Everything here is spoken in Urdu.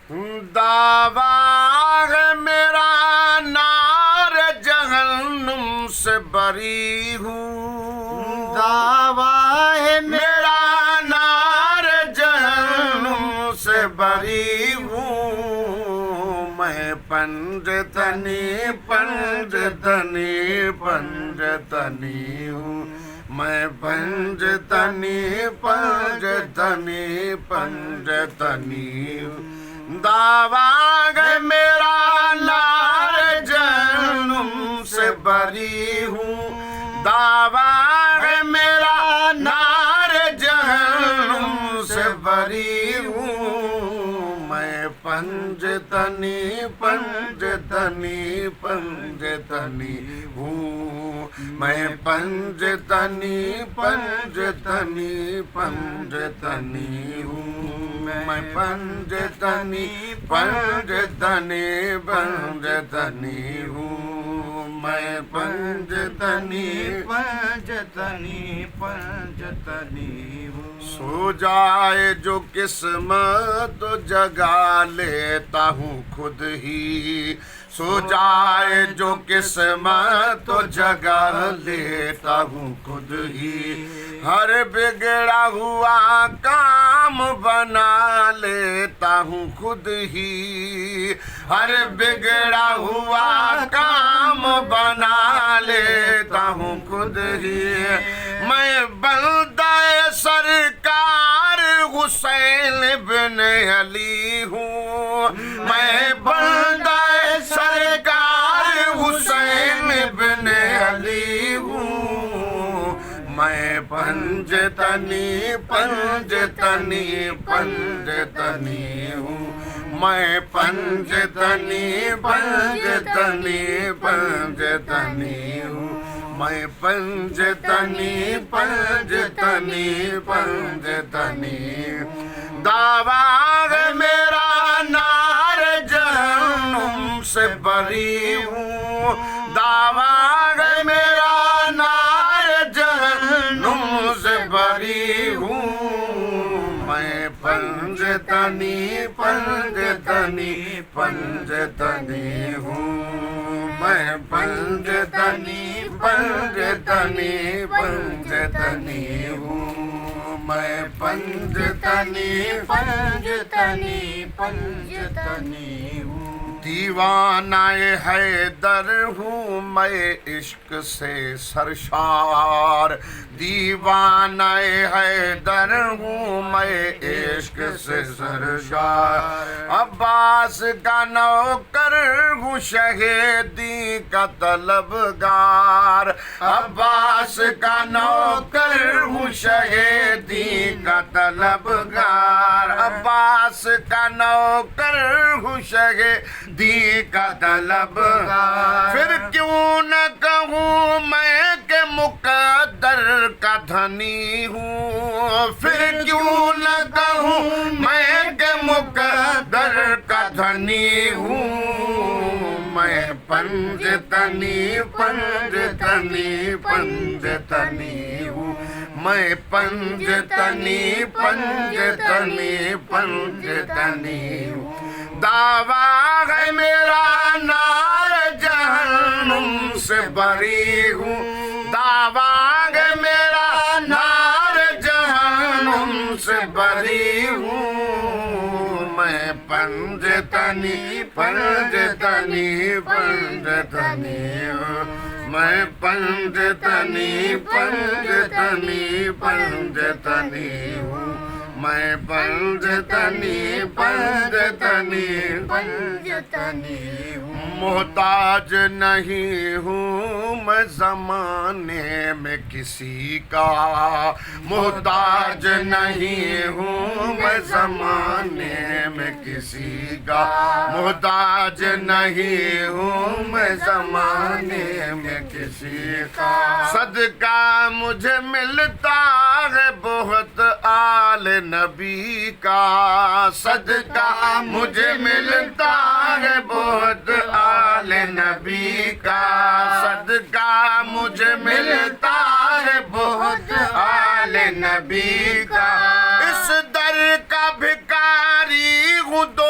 دعویٰ ہے میرا نار جہنم سے بری ہوں، دعویٰ ہے میرا نار جہنم سے بری ہوں، میں پنجتنی پنجتنی پنجتنی ہوں، میں پنجتنی پنجتنی پنجتنی ہوں، دعویٰ ہے میرا نار جہنم سے بری ہوں، دعویٰ ہے میرا نار جہنم سے بری ہوں، میں پنجتنی پنجتنی پنجتنی ہوں، میں پنجتنی پنجتنی پنجتنی ہوں، میں پنجتنی پنجتنی پنجتنی ہوں، میں پنجتنی پنجتنی پنجتنی ہوں، سو جائے جو قسمت تو جگا لیتا ہوں خود ہی، سو جائے جو قسمت تو جگا لیتا ہوں خود ہی، ہر بگڑا ہوا کام بنا لیتا ہوں خود ہی، ہر بگڑا ہوا کام بنا لیتا ہوں خود ہی، میں بندہ سرکار حسین بن علی ہوں، میں بندہ سرکار حسین بن علی ہوں، میں پنجتنی پنجتنی پنجتنی ہوں، میں پنجتنی پنجتنی پنجتنی ہوں، میں پنجتنی پنجتنی پنجتنی ہوں، دعویٰ ہے میرا نار جہنم سے بری ہوں، دعویٰ ہے میرا نار جہنم سے بری ہوں، میں پنجتنی پنجتنی پنجتنی ہوں، میں پنجتنی پنجتنی پنجتنی ہوں، میں پنجتنی پنجتنی پنجتنی ہوں، دیوانہ حیدر ہوں میں عشق سے سرشار، دیوانہ حیدر ہوں میں عشق سے سرشار، عباس کا نوکر ہوں شہیدی کا طلبگار، عباس کا نوکر ہوں شہیدی کا طلبگار، عباس کا نوکر ہوں شہیدی کا طلبگار، پھر کیوں نہ کہوں میں کہ مقدر کا دھنی ہوں، پھر کیوں نہ کہوں میں کہ مقدر کا دھنی ہوں، میں پنجتنی پنجتنی پنجتنی ہوں، میں پنجتنی پنجتنی پنجتنی ہوں، دعویٰ ہے میرا نار جہنم سے بری ہوں، دعویٰ ہے میرا نار جہنم سے بری ہوں، میں پنجتنی پنجتنی پنجتنی ہوں، میں پنجتنی پنجتنی پنجتنی ہوں، میں پنجتنی پنجتنی پنجتنی ہوں، محتاج نہیں ہوں میں زمانے میں کسی کا، محتاج نہیں ہوں میں زمانے میں کسی کا، محتاج نہیں ہوں میں زمانے میں کسی کا، صدقہ مجھے ملتا ہے بہت آل نبی کا، صدقہ مجھے ملتا ہے بہت آل نبی کا، صدقہ مجھے ملتا ہے بہت آل نبی کا، اس در کا بھکاری ہوں دو